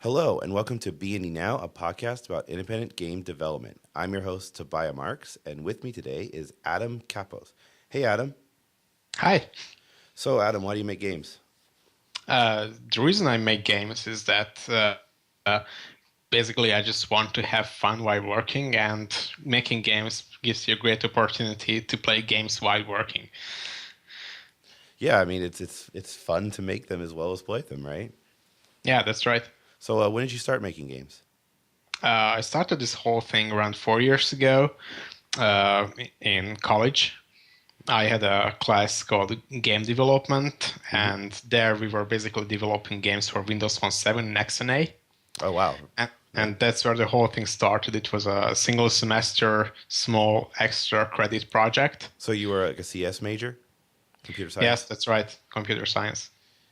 Hello, and welcome to B&E Now, a podcast about independent game development. I'm your host, Tobiah Marks, and with me today is Adam Kapos. Hey, Adam. Hi. So, Adam, why do you make games? The reason I make games is that uh, basically I just want to have fun while working, and making games gives you a great opportunity to play games while working. Yeah, I mean, it's fun to make them as well as play them, right? Yeah, that's right. So, when did you start making games? I started this whole thing around 4 years ago uh, in college. I had a class called Game Development, Mm-hmm. and there we were basically developing games for Windows Phone 7 and XNA. Oh, wow. And that's where the whole thing started. It was a single semester, small extra credit project. So, you were like a CS major, computer Yes, science? that's right, computer science.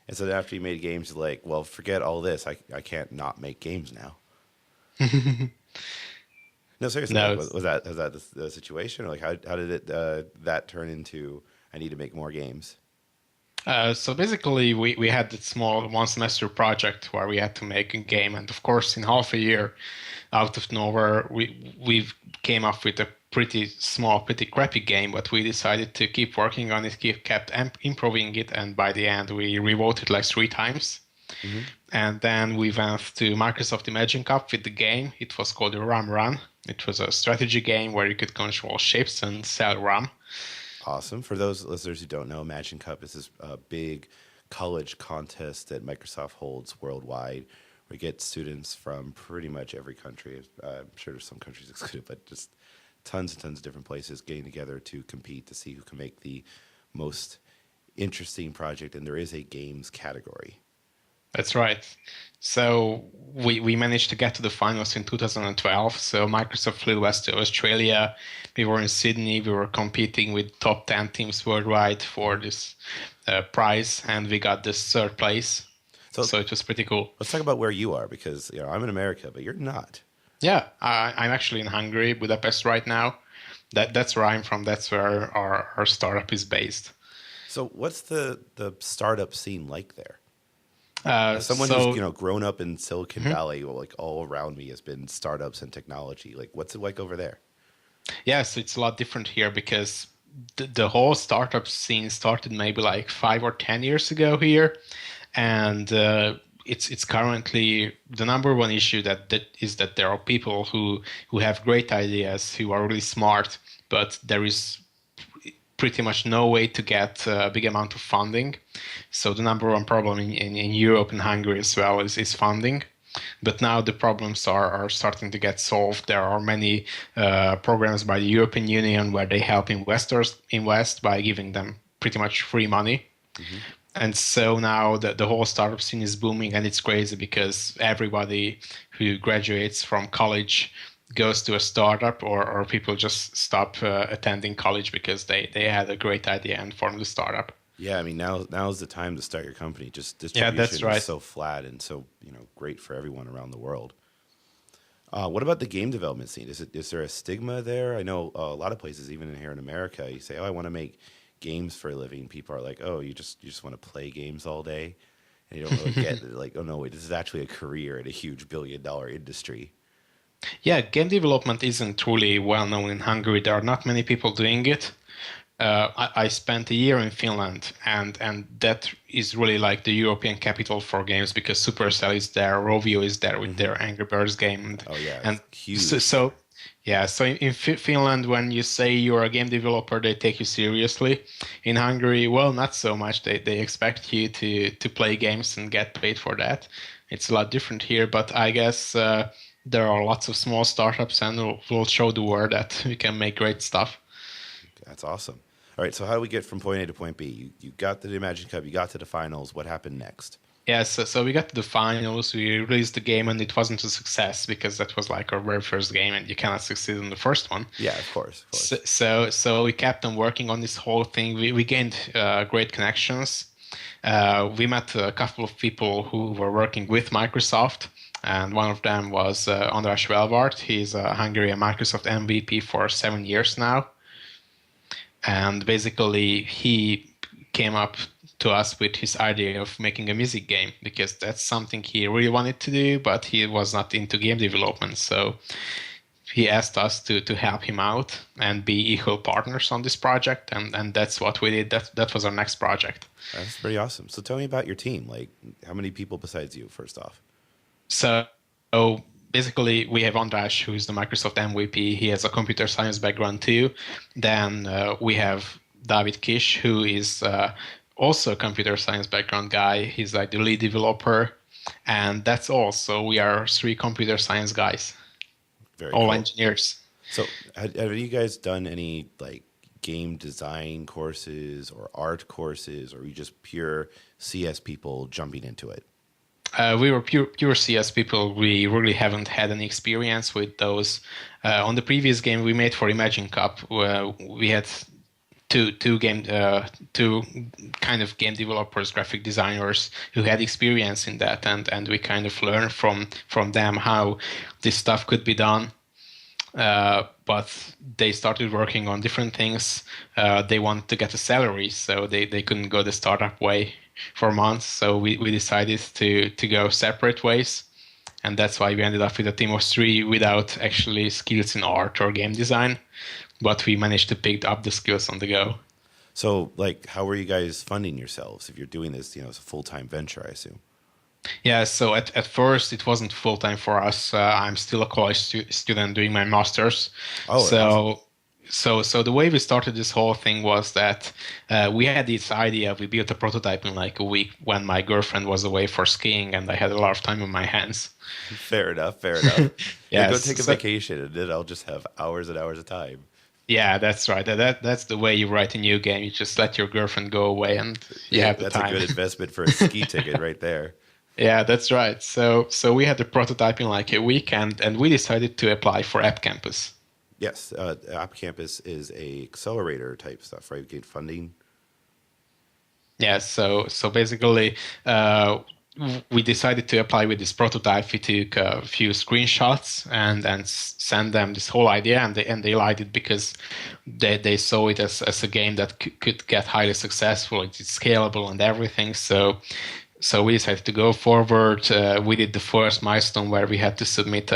And so, after you made games, you're like, well, forget all this. I can't not make games now. No, seriously, like, No, was that the situation? Or like, how did that turn into I need to make more games? so basically we had this small one semester project where we had to make a game, and of course in half a year, out of nowhere, we came up with a pretty small, pretty crappy game, but we decided to keep working on it, kept improving it, and by the end we revoted like 3 times. Mm-hmm. And then we went to Microsoft Imagine Cup with the game. It was called Rum Run. It was a strategy game where you could control ships and sell rum. Awesome. For those listeners who don't know, Imagine Cup is this big college contest that Microsoft holds worldwide. We get students from pretty much every country. I'm sure there's some countries excluded, but just tons and tons of different places getting together to compete to see who can make the most interesting project. And there is a games category. That's right. So we managed to get to the finals in 2012. So Microsoft flew west to Australia. We were in Sydney. We were competing with top 10 teams worldwide for this prize, and we got this third place. So So it was pretty cool. let's talk about where you are because I'm in America, but you're not. Yeah, I'm actually in Hungary, Budapest right now. That's where I'm from. That's where our startup is based. So what's the startup scene like there? Uh, As someone who's so grown up in Silicon Mhm. Valley, well, like all around me has been startups and technology. Like, what's it like over there? Yes, it's a lot different here because the whole startup scene started maybe like 5 or 10 years ago here, and it's currently the number one issue that is that there are people who have great ideas, who are really smart, but there is pretty much no way to get a big amount of funding. So the number one problem in Europe and Hungary as well is funding. But now the problems are starting to get solved. There are many programs by the European Union where they help investors invest by giving them pretty much free money. Hmm. And so now the whole startup scene is booming, and it's crazy because everybody who graduates from college goes to a startup, or people just stop attending college because they had a great idea and formed a startup. Yeah, I mean now's the time to start your company. Just Yeah, that's distribution is right. so flat and so great for everyone around the world. What about the game development scene? Is there a stigma there? I know a lot of places, even here in America, you say, "Oh, I want to make games for a living." People are like, "Oh, you just want to play games all day," and you don't really get it. Like, "Oh no, wait, this is actually a career in a huge billion-dollar industry." Yeah, game development isn't truly well known in Hungary. There are not many people doing it. I spent a year in Finland, and that is really like the European capital for games because Supercell is there, Rovio is there with Hmm. their Angry Birds game, Oh yeah, and it's so, huge. so yeah. So in Finland, when you say you're a game developer, they take you seriously. In Hungary, well, not so much. They expect you to play games and get paid for that. It's a lot different here, but I guess there are lots of small startups, and we'll show the world that we can make great stuff. That's awesome. All right, so how do we get from point A to point B? You got to the Imagine Cup, you got to the finals. What happened next? Yeah, so we got to the finals. We released the game, and it wasn't a success because that was like our very first game, and you cannot succeed in the first one. Yeah, of course, of So course. so we kept on working on this whole thing. We gained great connections. We met a couple of people who were working with Microsoft, and one of them was András Velvart. He's a Hungarian Microsoft MVP for 7 years now, and basically he came up to us with his idea of making a music game because that's something he really wanted to do, but he was not into game development. So he asked us to help him out and be equal partners on this project, and that's what we did. That was our next project. That's pretty awesome. So tell me about your team. Like, how many people besides you, first off? So basically, we have András, who is the Microsoft MVP. He has a computer science background too. Then we have David Kish, who is also a computer science background guy. He's like the lead developer. And that's all. So we are three computer science guys, Very all cool. engineers. So have you guys done any like game design courses or art courses, or are you just pure CS people jumping into it? We were pure CS people. We really haven't had any experience with those. On the previous game we made for Imagine Cup, we had two kind of game developers, graphic designers who had experience in that, and we kind of learned from them how this stuff could be done. But they started working on different things. They wanted to get a salary, so they couldn't go the startup way for months. So we decided to go separate ways. And that's why we ended up with a team of three without actually skills in art or game design. But we managed to pick up the skills on the go. So, like, how are you guys funding yourselves if you're doing this? You know, it's a full-time venture, I assume. Yeah, so at first it wasn't full time for us. I'm still a college student doing my master's. Oh, so so the way we started this whole thing was that we had this idea. We built a prototype in like a week when my girlfriend was away for skiing, and I had a lot of time on my hands. Fair enough. Fair enough. Yeah, go take a vacation, and then I'll just have hours and hours of time. Yeah, that's right. That's the way you write a new game. You just let your girlfriend go away, and you have the That's time. a good investment for a ski ticket right there. Yeah, that's right. So we had the prototype in like a week, and we decided to apply for App Campus. Yes, App Campus is a accelerator type stuff, right? Get funding. Yeah, so basically, we decided to apply with this prototype. We took a few screenshots and sent them this whole idea, and they liked it because they saw it as a game that could get highly successful. It's scalable and everything. So we decided to go forward. We did the first milestone where we had to submit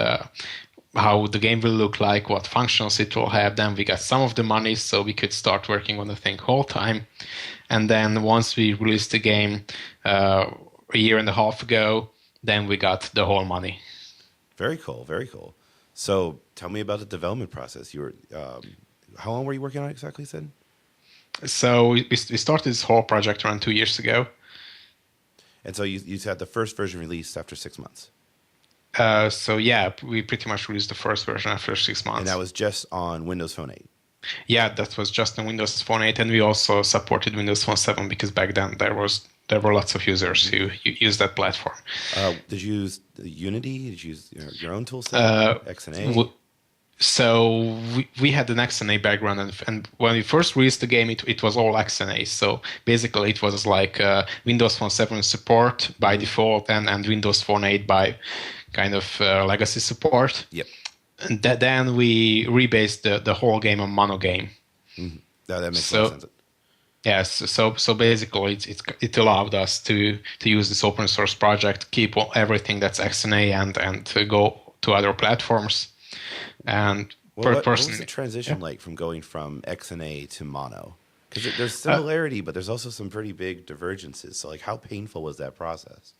how the game will look like, what functions it will have. Then we got some of the money so we could start working on the thing whole time. And then once we released the game a year and a half ago, then we got the whole money. Very cool. Very cool. So tell me about the development process. You were, how long were you working on it exactly, Sid? So we started this whole project around 2 years ago. And so you had the first version released after 6 months. So yeah, we pretty much released the first version after 6 months. And that was just on Windows Phone 8. Yeah, that was just on Windows Phone 8, and we also supported Windows Phone 7 because back then there were lots of users who used that platform. Did you use Unity? Did you use your own tool set? XNA? So we had an XNA background, and when we first released the game, it was all XNA. So basically, it was like Windows Phone 7 support by default, and Windows Phone 8 by kind of legacy support. Yep. And then we rebased the whole game on Mono Game. Mm-hmm. That makes a lot of sense. Yes, so basically it allowed us to use this open source project, keep everything that's XNA and to go to other platforms. And what was the transition like from going from XNA to Mono? Because there's similarity, but there's also some pretty big divergences. So like, how painful was that process?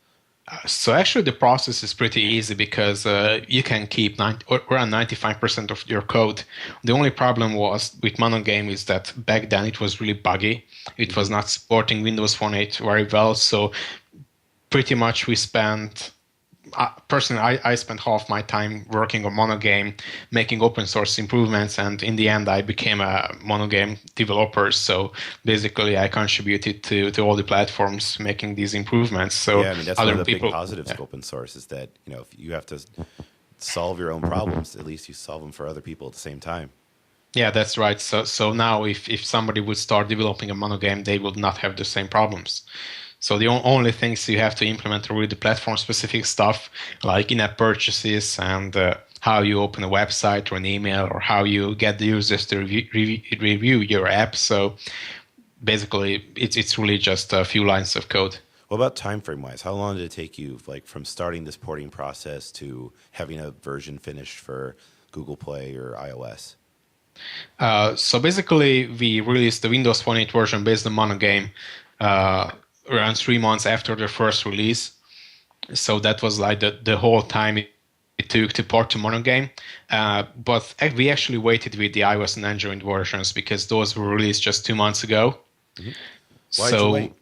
So actually the process is pretty easy because you can keep around 95% of your code. The only problem was with Mono Game is that back then it was really buggy. It was not supporting Windows Phone 8 very well. So pretty much we spent... personally, I spent half my time working on Mono Game, making open source improvements, and in the end, I became a Mono Game developer. So basically, I contributed to all the platforms making these improvements. So yeah, I mean that's one of the big positives of open source is that if you have to solve your own problems, at least you solve them for other people at the same time. Yeah, that's right. So now, if somebody would start developing a Mono Game, they would not have the same problems. So the only things you have to implement are really the platform-specific stuff, like in-app purchases and how you open a website or an email, or how you get the users to review your app. So basically it's really just a few lines of code. What about time frame wise? How long did it take you, like from starting this porting process to having a version finished for Google Play or iOS? So basically, we released the Windows Phone 8 version based on Mono Game uh, around 3 months after the first release. So that was like the whole time it took to port to Mono Game. But we actually waited with the iOS and Android versions because those were released just 2 months ago. Hmm. Why'd you So wait?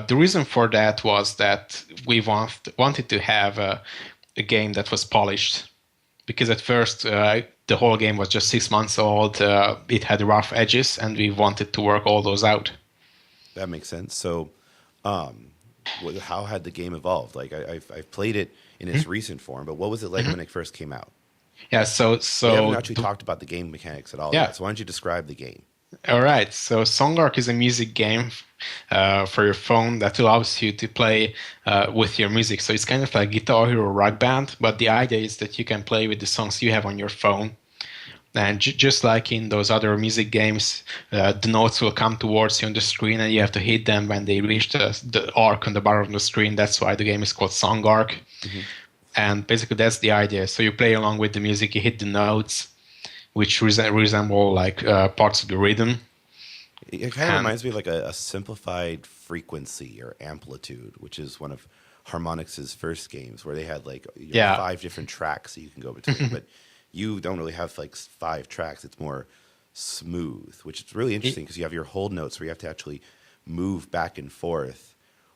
the reason for that was that we wanted to have a game that was polished because at first the whole game was just 6 months old. It had rough edges, and we wanted to work all those out. That makes sense. So, um, how had the game evolved? Like I've played it in its recent form, but what was it like when it first came out? Yeah. We haven't actually talked about the game mechanics at all Yeah. yet. So why don't you describe the game? All right. So SongArc is a music game for your phone that allows you to play with your music. So it's kind of like Guitar Hero Rock Band, but the idea is that you can play with the songs you have on your phone. And just like in those other music games, the notes will come towards you on the screen, and you have to hit them when they reach the arc on the bottom of the screen. That's why the game is called Song Arc. Hmm. And basically, that's the idea. So you play along with the music, you hit the notes, which resemble like parts of the rhythm. It kind of And reminds me of like a simplified frequency or amplitude, which is one of Harmonix's first games where they had like yeah, five different tracks that you can go between. But you don't really have like five tracks. It's more smooth, which is really interesting because you have your hold notes where you have to actually move back and forth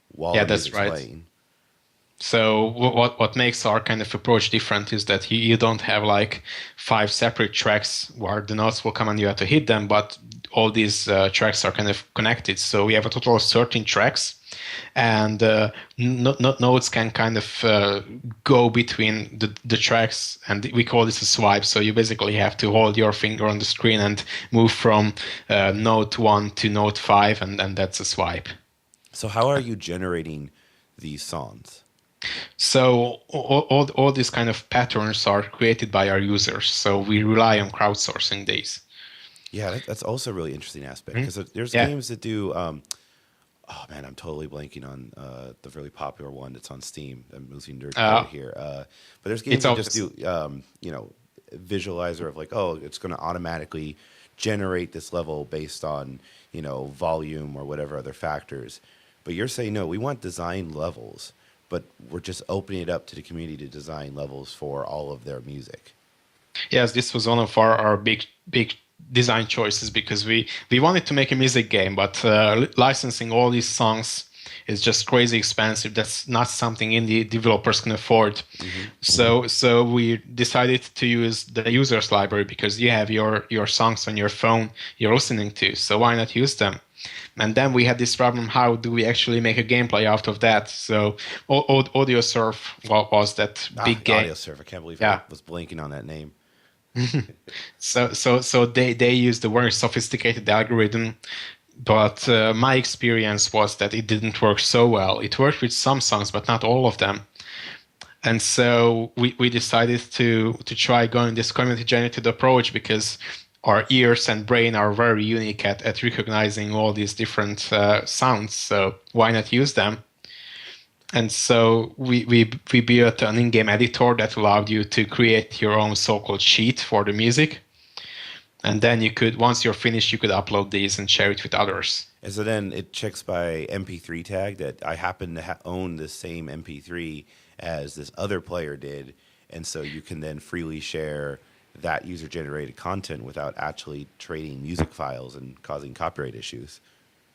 while yeah, the that's music's right. playing. So what makes our kind of approach different is that you don't have like five separate tracks where the notes will come and you have to hit them, but all these tracks are kind of connected. So we have a total of 13 tracks, and notes can kind of go between the tracks, and we call this a swipe. So you basically have to hold your finger on the screen and move from note 1 to note 5, and that's a swipe. So how are you generating these songs? So all these kind of patterns are created by our users. So we rely on crowdsourcing these. Yeah, that's also a really interesting aspect Mhm. because there's Yeah. games that do. Oh man, I'm totally blanking on the really popular one that's on Steam. I'm losing nerd credit Uh, here. But there's games it's that just always do, visualizer of like, oh, it's going to automatically generate this level based on, volume or whatever other factors. But you're saying, no, we want design levels, but we're just opening it up to the community to design levels for all of their music. yes, this was one of our big design choices because we wanted to make a music game, but licensing all these songs is just crazy expensive. That's not something indie developers can afford. Hmm. So we decided to use the users library because you have your songs on your phone you're listening to. So why not use them? And then we had this problem: how do we actually make a gameplay out of that? So AudioSurf was that Ah, big game. AudioSurf. I can't believe I Yeah. was blanking on that name. So they used a very sophisticated algorithm, but my experience was that it didn't work so well. It worked with some songs, but not all of them. And so we decided to try going this community generated approach because our ears and brain are very unique at recognizing all these different sounds. So why not use them? And so we built an in-game editor that allowed you to create your own so-called sheet for the music. And then you could, once you're finished, you could upload these and share it with others. And so then it checks by MP3 tag that I happen to own the same MP3 as this other player did. And so you can then freely share that user generated content without actually trading music files and causing copyright issues.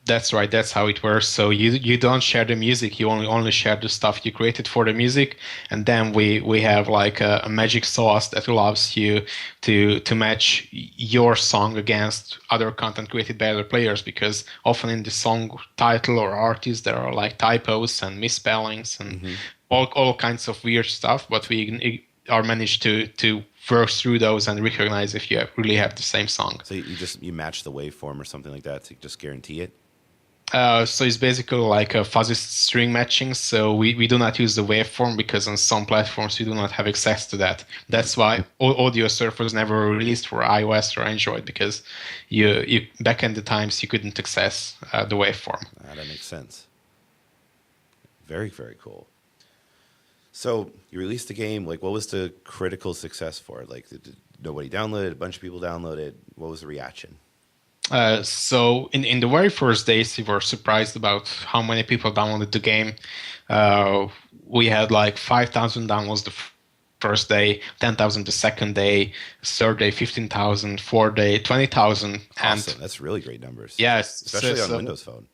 That's right. That's how it works. So you don't share the music. You only share the stuff you created for the music, and then we have like a magic sauce that allows you to match your song against other content created by other players. Because often in the song title or artist there are like typos and misspellings and Hmm. all kinds of weird stuff. But we are managed to work through those and recognize if you really have the same song. So you match the waveform or something like that to just guarantee it. So it's basically like a fuzzy string matching. So we do not use the waveform because on some platforms we do not have access to that. Hmm. That's why audio surf was never released for iOS or Android because you back in the times you couldn't access the waveform. That makes sense. Very, very cool. So you released the game. Like, what was the critical success for it? Like, did nobody download it? A bunch of people downloaded it. What was the reaction? So in the very first days, we were surprised about how many people downloaded the game. We had like 5,000 downloads the first day, 10,000 the second day, third day 15,000, fourth day 20,000, and Awesome. That's really great numbers, yes, especially on Windows Phone.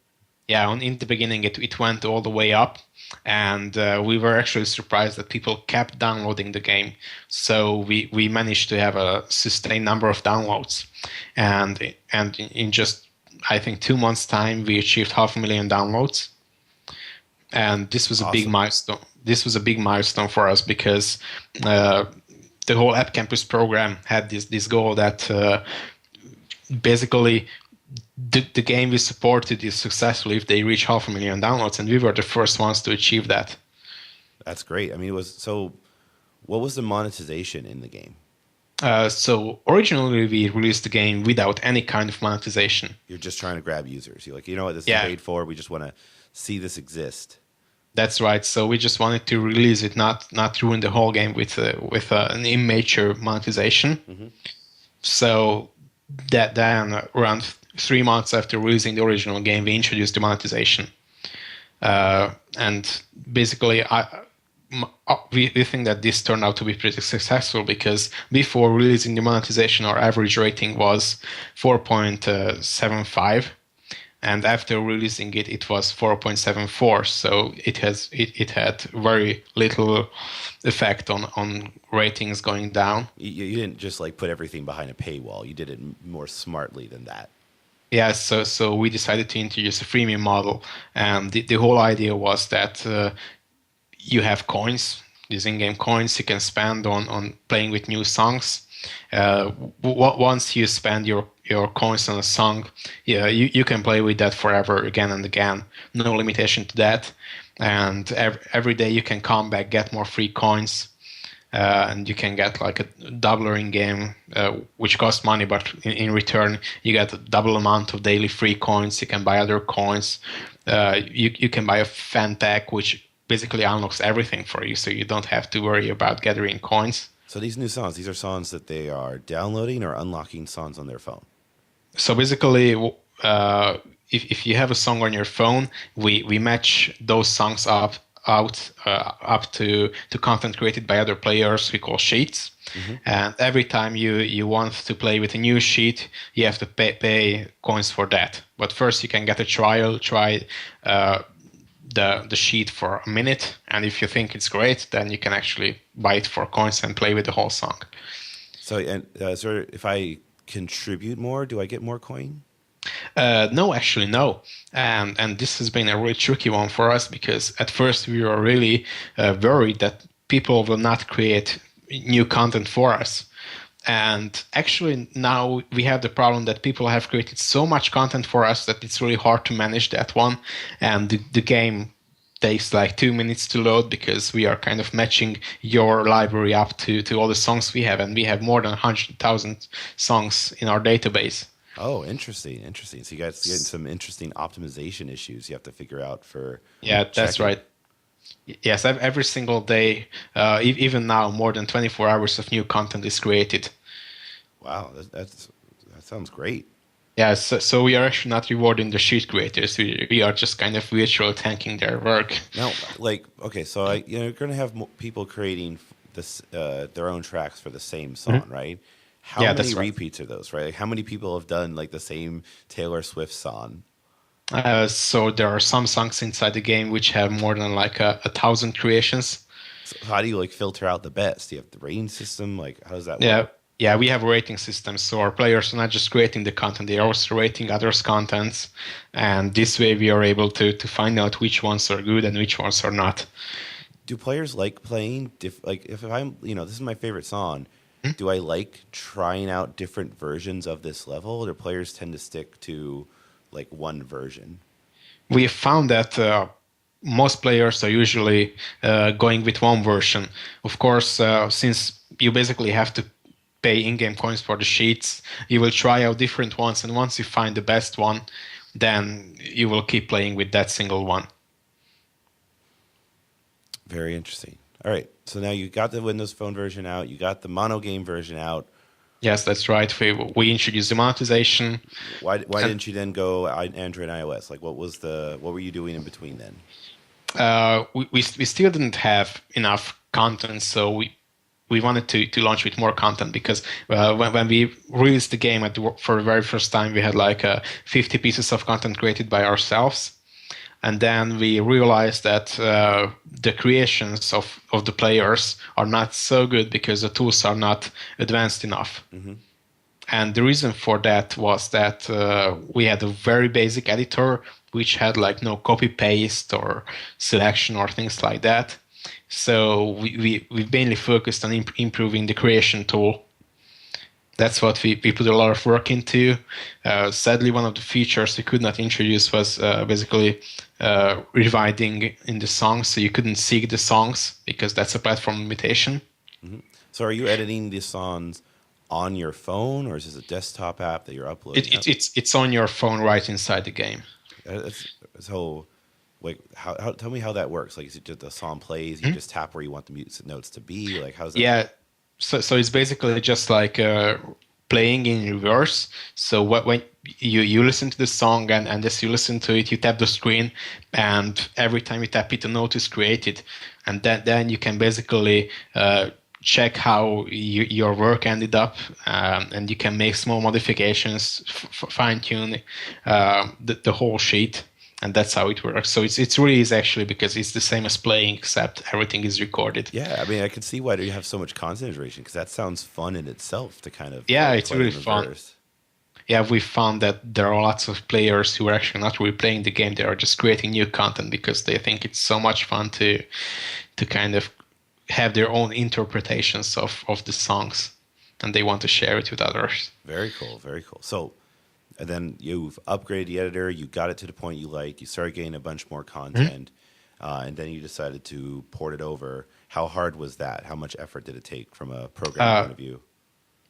yeah, in the beginning it went all the way up, and we were actually surprised that people kept downloading the game. So we managed to have a sustained number of downloads, and in just I think 2 months time we achieved 500,000 downloads, and this was a big Awesome. milestone. This was a big milestone for us because uh, the whole App Campus program had this goal that basically the game we supported is successful if they reach 500,000 downloads, and we were the first ones to achieve that. That's great. I mean, it was so. What was the monetization in the game? So originally we released the game without any kind of monetization. You're just trying to grab users. You're like, you know what, this is Yeah, paid for. We just want to see this exist. that's right. So we just wanted to release it, not ruin the whole game with an immature monetization. Hmm. So that then around 3 months after releasing the original game, we introduced the monetization. And basically, we think that this turned out to be pretty successful because before releasing the monetization, our average rating was 4.75, and after releasing it, it was 4.74. So it had very little effect on ratings going down. You didn't just like put everything behind a paywall. You did it more smartly than that. Yeah, so we decided to introduce a freemium model, and the whole idea was that you have coins, these in-game coins you can spend on playing with new songs. Once you spend your coins on a song, yeah, you can play with that forever, again and again. No limitation to that. And every day you can come back, get more free coins. And you can get like a doubler in game, which costs money, but in return you get a double amount of daily free coins. You can buy other coins. You can buy a fan pack, which basically unlocks everything for you, so you don't have to worry about gathering coins. So these new songs, these are songs that they are downloading or unlocking songs on their phone. So basically, if you have a song on your phone, we match those songs up to content created by other players we call sheets. Hmm. And every time you want to play with a new sheet, you have to pay coins for that. But first you can get a try the sheet for a minute, and if you think it's great, then you can actually buy it for coins and play with the whole song. So, and so if I contribute more, do I get more coin? No, actually, no. And this has been a really tricky one for us because at first we were really worried that people will not create new content for us. And actually, now we have the problem that people have created so much content for us that it's really hard to manage that one. And the game takes like 2 minutes to load because we are kind of matching your library up to all the songs we have. And we have more than 100,000 songs in our database. Oh, interesting, interesting. So you guys getting some interesting optimization issues you have to figure out for Yeah, that's checking. right. Yes, every single day, even now, more than 24 hours of new content is created. Wow, that sounds great. Yeah, so we are actually not rewarding the sheet creators. We are just kind of virtual tanking their work. Now, like, okay, so you're going to have people creating this their own tracks for the same song, Mhm. right? How Yeah, many that's right. repeats are those, right? Like, how many people have done like the same Taylor Swift song? So there are some songs inside the game which have more than like a thousand creations. So how do you like filter out the best? Do you have the rating system? Like, how does that work? Yeah, yeah, we have a rating system, so our players are not just creating the content; they are also rating others' contents, and this way we are able to find out which ones are good and which ones are not. Do players like playing like if I'm, this is my favorite song, Hmm? do I like trying out different versions of this level, or do players tend to stick to like one version? we have found that most players are usually going with one version. Of course, since you basically have to pay in-game coins for the sheets, you will try out different ones, and once you find the best one, then you will keep playing with that single one. Very interesting. All right. So now you got the Windows Phone version out. You got the mono game version out. Yes, that's right. We introduced the monetization. Why didn't you then go Android and iOS? Like, what were you doing in between then? We still didn't have enough content, so we wanted to launch with more content because when we released the game for the very first time, we had like 50 pieces of content created by ourselves. And then we realized that the creations of the players are not so good because the tools are not advanced enough. Mm-hmm. And the reason for that was that we had a very basic editor which had like no copy paste or selection or things like that. So we mainly focused on improving the creation tool. That's what we put a lot of work into. Sadly, one of the features we could not introduce was basically rewinding in the songs, so you couldn't seek the songs because that's a platform limitation. Mm-hmm. So are you editing the songs on your phone, or is this a desktop app that you're uploading? It's on your phone right inside the game. So, like, tell me how that works. Like, is it just the song plays, you just tap where you want the music notes to be? Like, how's that? Yeah. So it's basically just like playing in reverse. So when you listen to the song and as you listen to it, you tap the screen, and every time you tap it, a note is created, and then you can basically check how your work ended up, and you can make small modifications, fine tune the whole sheet. And that's how it works. So it's really easy actually because it's the same as playing, except everything is recorded. Yeah, I mean, I can see why you have so much concentration because that sounds fun in itself to kind of it's really fun. Yeah, we found that there are lots of players who are actually not really playing the game; they are just creating new content because they think it's so much fun to kind of have their own interpretations of the songs, and they want to share it with others. Very cool, very cool. So. And then you've upgraded the editor, you got it to the point you like, you started getting a bunch more content, and then you decided to port it over. How hard was that? How much effort did it take from a programming point of view?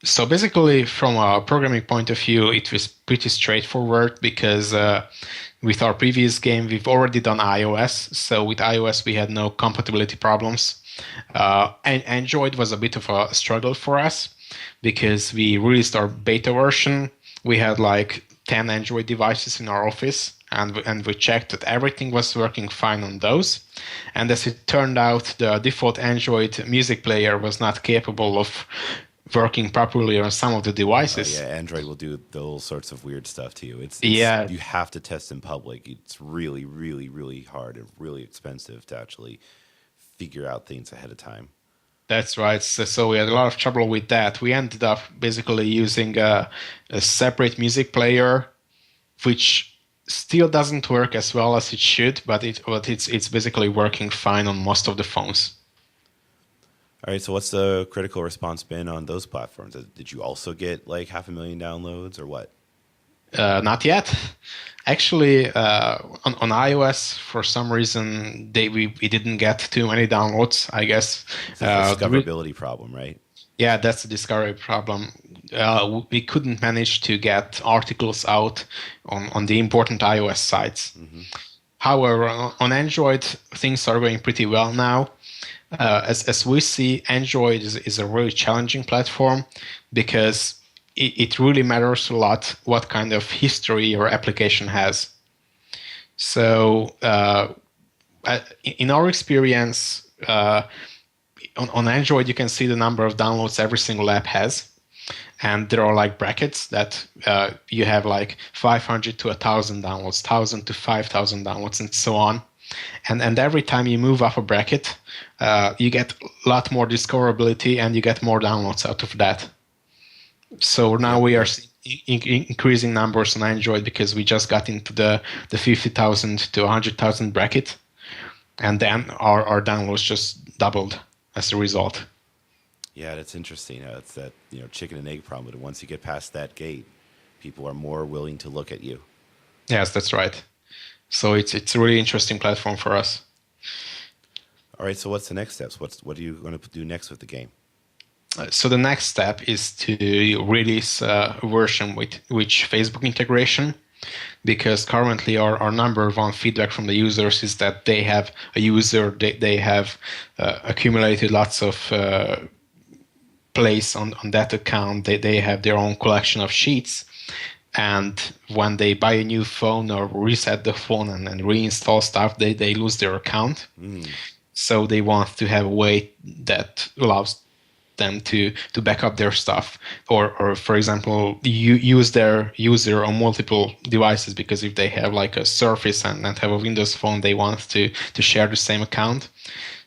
So basically, from a programming point of view, it was pretty straightforward because with our previous game, we've already done iOS. So with iOS, we had no compatibility problems. And Android was a bit of a struggle for us because we released our beta version. We had like 10 Android devices in our office, and we checked that everything was working fine on those. And as it turned out, the default Android music player was not capable of working properly on some of the devices. Yeah, Android will do all sorts of weird stuff to you. You have to test in public. It's really, really, really hard and really expensive to actually figure out things ahead of time. That's right. So we had a lot of trouble with that. We ended up basically using a separate music player, which still doesn't work as well as it should, but it's basically working fine on most of the phones. All right. So what's the critical response been on those platforms? Did you also get like 500,000 downloads or what? Not yet. Actually, on iOS, for some reason, we didn't get too many downloads, I guess. It's a discoverability problem, right? Yeah, that's the discovery problem. We couldn't manage to get articles out on the important iOS sites. Mm-hmm. However, on Android, things are going pretty well now. As we see, Android is a really challenging platform because it really matters a lot what kind of history your application has. So in our experience, on Android, you can see the number of downloads every single app has. And there are like brackets that you have like 500 to 1,000 downloads, 1,000 to 5,000 downloads, and so on. And every time you move up a bracket, you get a lot more discoverability and you get more downloads out of that. So now we are increasing numbers on Android because we just got into the 50,000 to 100,000 bracket, and then our downloads just doubled as a result. Yeah, that's interesting. It's that chicken and egg problem. But once you get past that gate, people are more willing to look at you. Yes, that's right. So it's a really interesting platform for us. All right. So what's the next steps? What are you going to do next with the game? So the next step is to release a version with which Facebook integration, because currently our number one feedback from the users is that they have a user, they have accumulated lots of place on that account. They have their own collection of sheets. And when they buy a new phone or reset the phone and reinstall stuff, they lose their account. So they want to have a way that allows them to back up their stuff, or for example, use their user on multiple devices, because if they have like a Surface and have a Windows phone, they want to share the same account.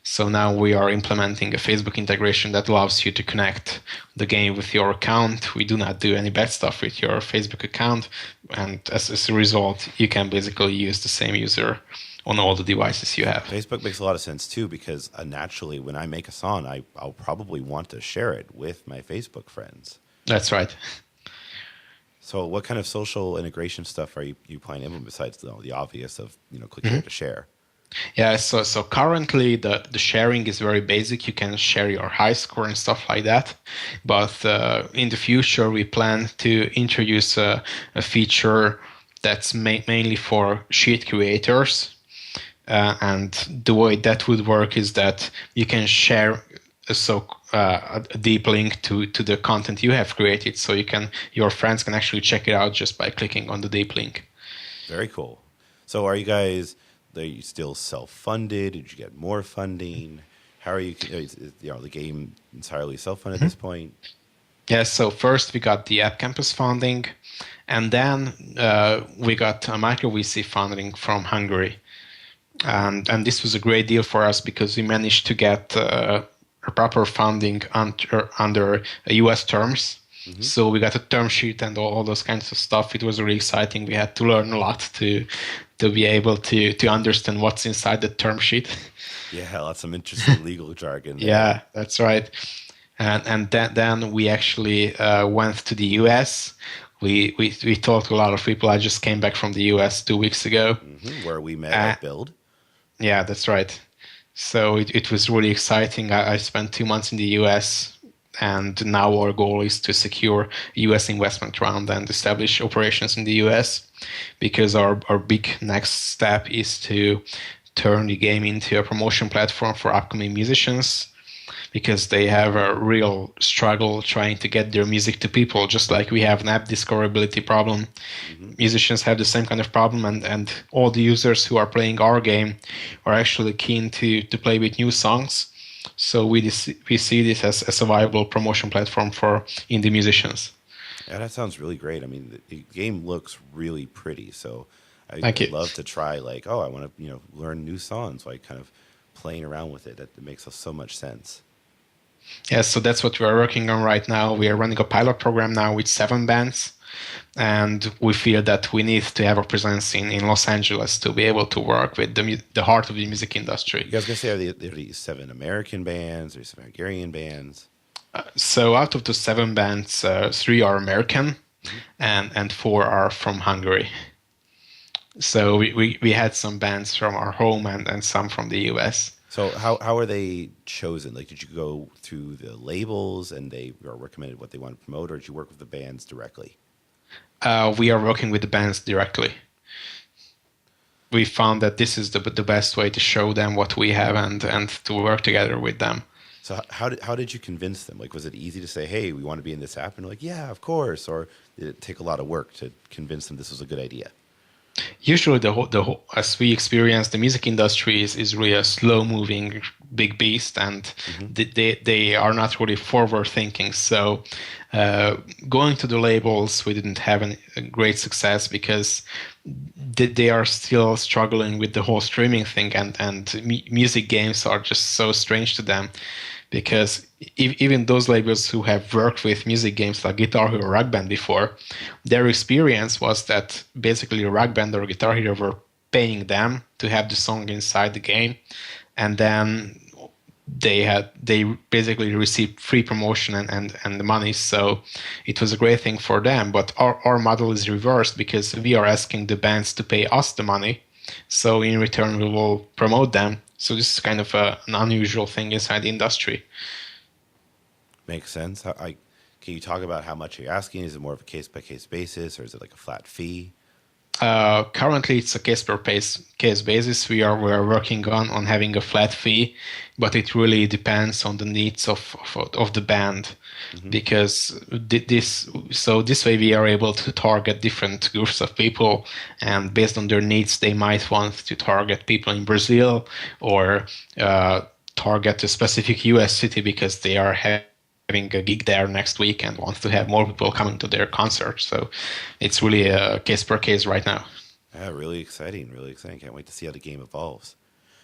So now we are implementing a Facebook integration that allows you to connect the game with your account. We do not do any bad stuff with your Facebook account, and as a result, you can basically use the same user on all the devices you have. Facebook makes a lot of sense too, because naturally, when I make a song, I'll probably want to share it with my Facebook friends. That's right. So, what kind of social integration stuff are you planning to implement besides the obvious of click here to share? Yeah, so currently the sharing is very basic. You can share your high score and stuff like that. But in the future, we plan to introduce a feature that's mainly for sheet creators. And the way that would work is that you can share a deep link to the content you have created, so your friends can actually check it out just by clicking on the deep link. Very cool. So are you still self-funded? Did you get more funding? How are you? Is the game entirely self-funded at this point? Yeah. So first we got the App Campus funding, and then we got a micro VC funding from Hungary. And this was a great deal for us because we managed to get a proper funding under US terms. Mm-hmm. So we got a term sheet and all those kinds of stuff. It was really exciting. We had to learn a lot to be able to understand what's inside the term sheet. Yeah, that's some interesting legal jargon there. Yeah, that's right. And then we actually went to the US. We talked to a lot of people. I just came back from the US 2 weeks ago. Mm-hmm, where we met at Build. Yeah, that's right. So it was really exciting. I spent 2 months in the US, and now our goal is to secure a US investment round and establish operations in the US, because our big next step is to turn the game into a promotion platform for upcoming musicians, because they have a real struggle trying to get their music to people, just like we have an app discoverability problem. Mm-hmm. Musicians have the same kind of problem, and all the users who are playing our game are actually keen to play with new songs. So we see this as a viable promotion platform for indie musicians. Yeah, that sounds really great. I mean, the game looks really pretty, so I'd love to try, I want to learn new songs, like kind of playing around with it. That makes so much sense. Yeah, so that's what we are working on right now. We are running a pilot program now with 7 bands, and we feel that we need to have a presence in Los Angeles to be able to work with the heart of the music industry. You guys going to say are these 7 American bands or 7 Hungarian bands? So out of the 7 bands, 3 are American, mm-hmm. and 4 are from Hungary. So we had some bands from our home and some from the US. So how are they chosen? Like, did you go through the labels and they are recommended what they want to promote, or did you work with the bands directly? We are working with the bands directly. We found that this is the best way to show them what we have and to work together with them. So how did you convince them? Like, was it easy to say, hey, we want to be in this app? And they're like, yeah, of course. Or did it take a lot of work to convince them this was a good idea? Usually, the whole, as we experience, the music industry is really a slow-moving big beast, and mm-hmm. they are not really forward-thinking. So, going to the labels, we didn't have a great success because they are still struggling with the whole streaming thing, and music games are just so strange to them. Because even those labels who have worked with music games like Guitar Hero or Rock Band before, their experience was that basically Rock Band or Guitar Hero were paying them to have the song inside the game, and then they basically received free promotion and the money. So it was a great thing for them. But our model is reversed, because we are asking the bands to pay us the money, So in return, we will promote them. So this is kind of an unusual thing inside the industry. Makes sense. Can you talk about how much you're asking? Is it more of a case by case basis, or is it like a flat fee? Currently, it's a case basis. We are working on having a flat fee, but it really depends on the needs of the band, Hmm. because this way we are able to target different groups of people, and based on their needs, they might want to target people in Brazil or target a specific U.S. city because they are having a gig there next week and wants to have more people coming to their concert. So it's really a case per case right now. Yeah, really exciting. Really exciting. Can't wait to see how the game evolves.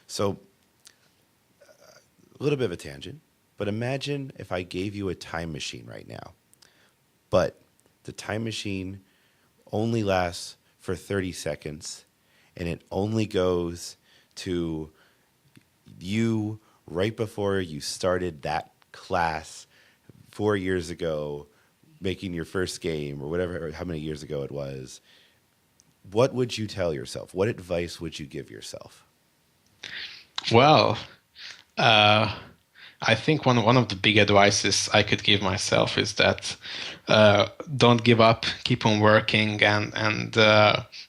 So, a little bit of a tangent, but imagine if I gave you a time machine right now, but the time machine only lasts for 30 seconds and it only goes to you right before you started that class 4 years ago, making your first game or whatever, or how many years ago it was. What would you tell yourself? What advice would you give yourself? Well, uh, I think one of the big advices I could give myself is that don't give up, keep on working, and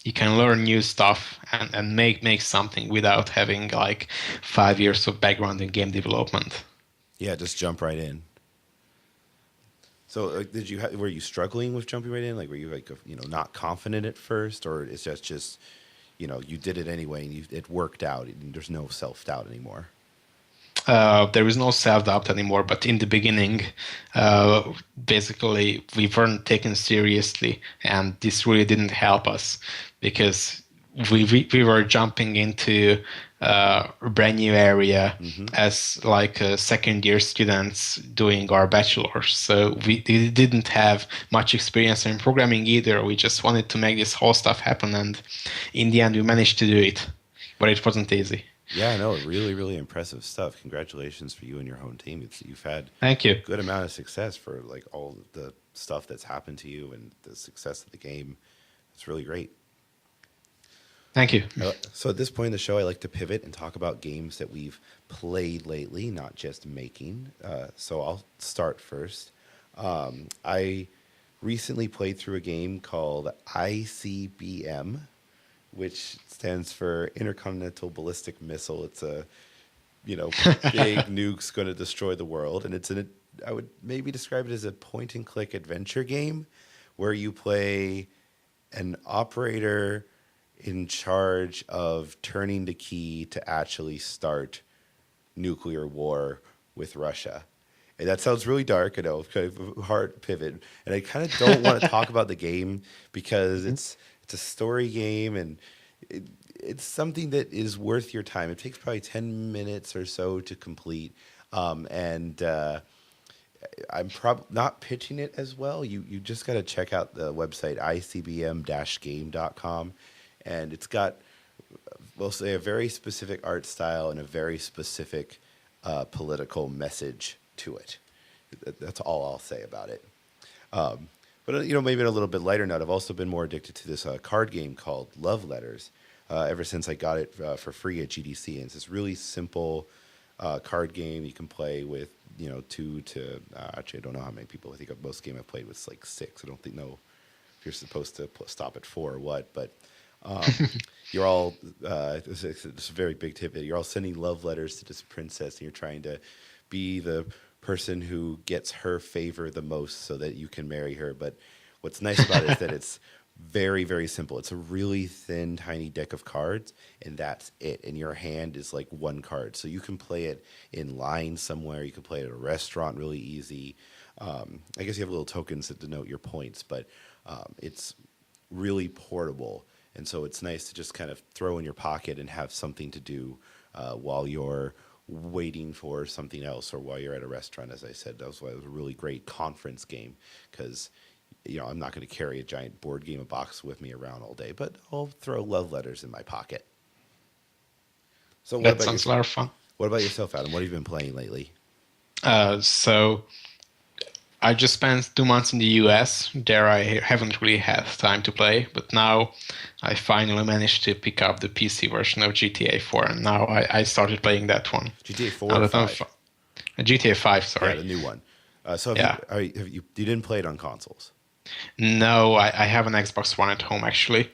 you can learn new stuff and make something without having like 5 years of background in game development. Yeah, just jump right in. So, were you struggling with jumping right in? Like, were you like, not confident at first, or it's just, you did it anyway and it worked out, and there's no self doubt anymore? There is no self-doubt anymore, but in the beginning, basically, we weren't taken seriously, and this really didn't help us because we were jumping into a brand new area Hmm. as like second year students doing our bachelor's. So we didn't have much experience in programming either. We just wanted to make this whole stuff happen, and in the end, we managed to do it, but it wasn't easy. Yeah, no, really, really impressive stuff. Congratulations for you and your home team. You've had Thank you. good amount of success for like all the stuff that's happened to you and the success of the game. It's really great. Thank you. So at this point in the show, I like to pivot and talk about games that we've played lately, not just making. So I'll start first. I recently played through a game called ICBM, which stands for Intercontinental Ballistic Missile. It's a big nuke's going to destroy the world, and I would maybe describe it as a point and click adventure game where you play an operator in charge of turning the key to actually start nuclear war with Russia. And that sounds really dark. I know, kind of a hard pivot. And I kind of don't want to talk about the game because it's a story game and it, it's something that is worth your time. It takes probably 10 minutes or so to complete. And I'm not pitching it as well. You just got to check out the website icbm-game.com, and it's got, we'll say, a very specific art style and a very specific political message to it. That's all I'll say about it. But maybe on a little bit lighter note, I've also been more addicted to this card game called Love Letters. Ever since I got it for free at GDC, and it's this really simple card game you can play with two to actually I don't know how many people. I think most game I've played was like six. I don't think know if you're supposed to stop at four or what, but you're all it's a very big tip. You're all sending love letters to this princess, and you're trying to be the person who gets her favor the most so that you can marry her. But what's nice about it is that it's very, very simple. It's a really thin, tiny deck of cards, and that's it. And your hand is like one card. So you can play it in line somewhere. You can play it at a restaurant really easy. I guess you have little tokens that denote your points, but it's really portable. And so it's nice to just kind of throw in your pocket and have something to do while you're waiting for something else or while you're at a restaurant. As I said, that was why it was a really great conference game because I'm not going to carry a giant board game box with me around all day, but I'll throw love letters in my pocket. So That sounds a lot of fun. what about yourself, Adam? What have you been playing lately? So I just spent 2 months in the US. There I haven't really had time to play, but now I finally managed to pick up the PC version of GTA 4, and now I started playing that one. GTA 4 Now or that I'm 5? GTA 5, Yeah, sorry. the new one. So Yeah. you didn't play it on consoles? No, I have an Xbox One at home actually,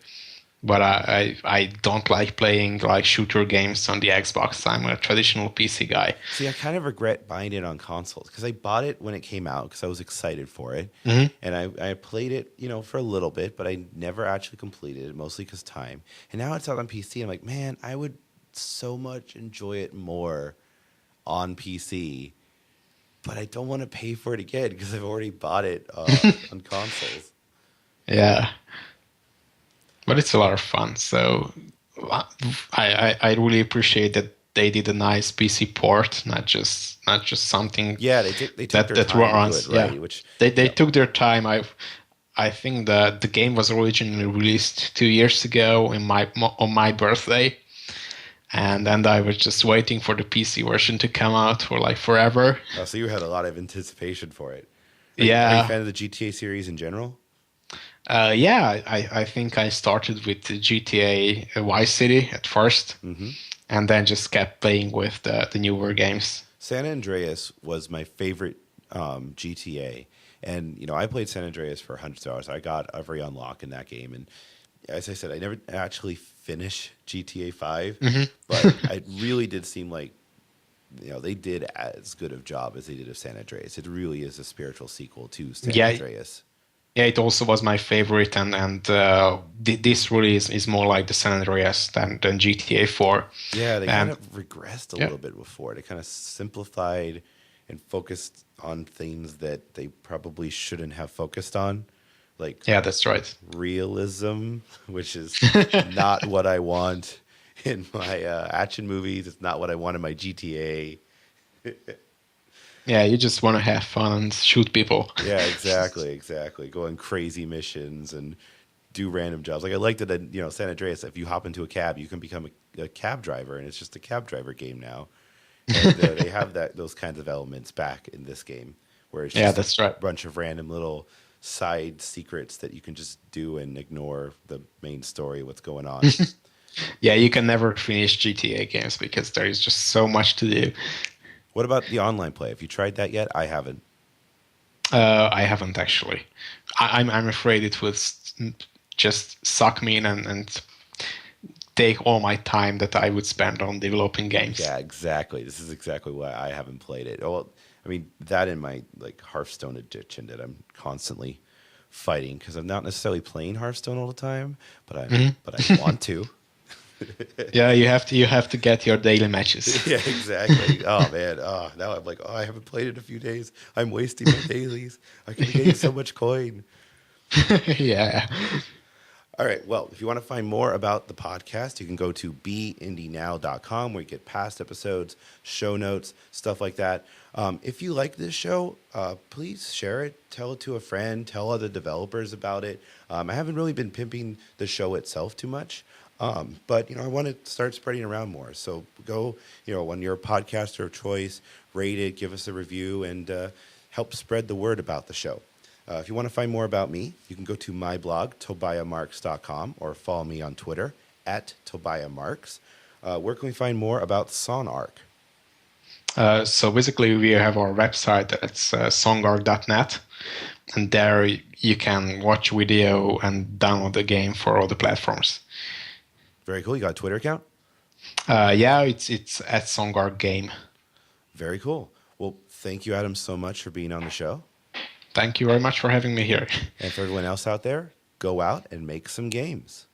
but I don't like playing like shooter games on the Xbox. I'm a traditional PC guy. See, I kind of regret buying it on consoles because I bought it when it came out because I was excited for it. Hmm. And I played it, for a little bit, but I never actually completed it, mostly because time. And now it's out on PC. I'm like, man, I would so much enjoy it more on PC, but I don't want to pay for it again because I've already bought it on consoles. Yeah, but it's a lot of fun. So uh, I really appreciate that they did a nice PC port, not just something Yeah, they took that their that time to do it runs. Yeah, right, which they you know, took their time. I think the game was originally released 2 years ago on my birthday, and I was just waiting for the PC version to come out for like forever. so you had a lot of anticipation for it. Are you a Yeah, fan of the GTA series in general? yeah. I think I started with the GTA Vice City at first, Mm-hmm. and then just kept playing with the newer games. San Andreas was my favorite GTA, and I played San Andreas for hundreds of hours. I got every unlock in that game, and as I said, I never actually finished GTA 5, Hmm. but it really did seem like they did as good of job as they did of San Andreas. It really is a spiritual sequel to San Yeah, Andreas. yeah. It also was my favorite, and this really is more like the San Andreas than GTA 4. Yeah, they kind And of regressed a yeah, little bit before. They kind of simplified and focused on things that they probably shouldn't have focused on, like yeah, that's right. realism, which is not what I want in my action movies. It's not what I want in my GTA. Yeah, you just want to have fun and shoot people. Yeah, exactly. Go on crazy missions and do random jobs. Like I liked it in San Andreas. If you hop into a cab, you can become a cab driver, and it's just a cab driver game now. And they have those kinds of elements back in this game, where it's Yeah, just a that's right. bunch of random little side secrets that you can just do and ignore the main story, what's going on. Yeah, you can never finish GTA games because there is just so much to do. What about the online play? Have you tried that yet? I haven't. I haven't actually. I'm afraid it would just suck me in and take all my time that I would spend on developing games. Yeah, exactly. This is exactly why I haven't played it. Oh, well, I mean, that in my Hearthstone addiction that I'm constantly fighting because I'm not necessarily playing Hearthstone all the time, but I want to. Yeah, you have to get your daily matches. Yeah, exactly. Oh man. Oh, now I'm like, I haven't played it in a few days. I'm wasting my dailies. I could be getting so much coin. Yeah. All right. Well, if you want to find more about the podcast, you can go to beindynow.com where you get past episodes, show notes, stuff like that. If you like this show, please share it. Tell it to a friend. Tell other developers about it. I haven't really been pimping the show itself too much. But I want to start spreading around more. So go, when you're a podcaster of choice, rate it, give us a review, and help spread the word about the show. If you want to find more about me, you can go to my blog, tobiahmarks.com, or follow me on Twitter at tobiahmarks. Where can we find more about SonArc? So basically, we have our website. That's songarc.net, and there you can watch video and download the game for all the platforms. Very cool. You got a Twitter account? Yeah, it's at Songarc Game. Very cool. Well, thank you, Adam, so much for being on the show. Thank you very much for having me here. And for everyone else out there, go out and make some games.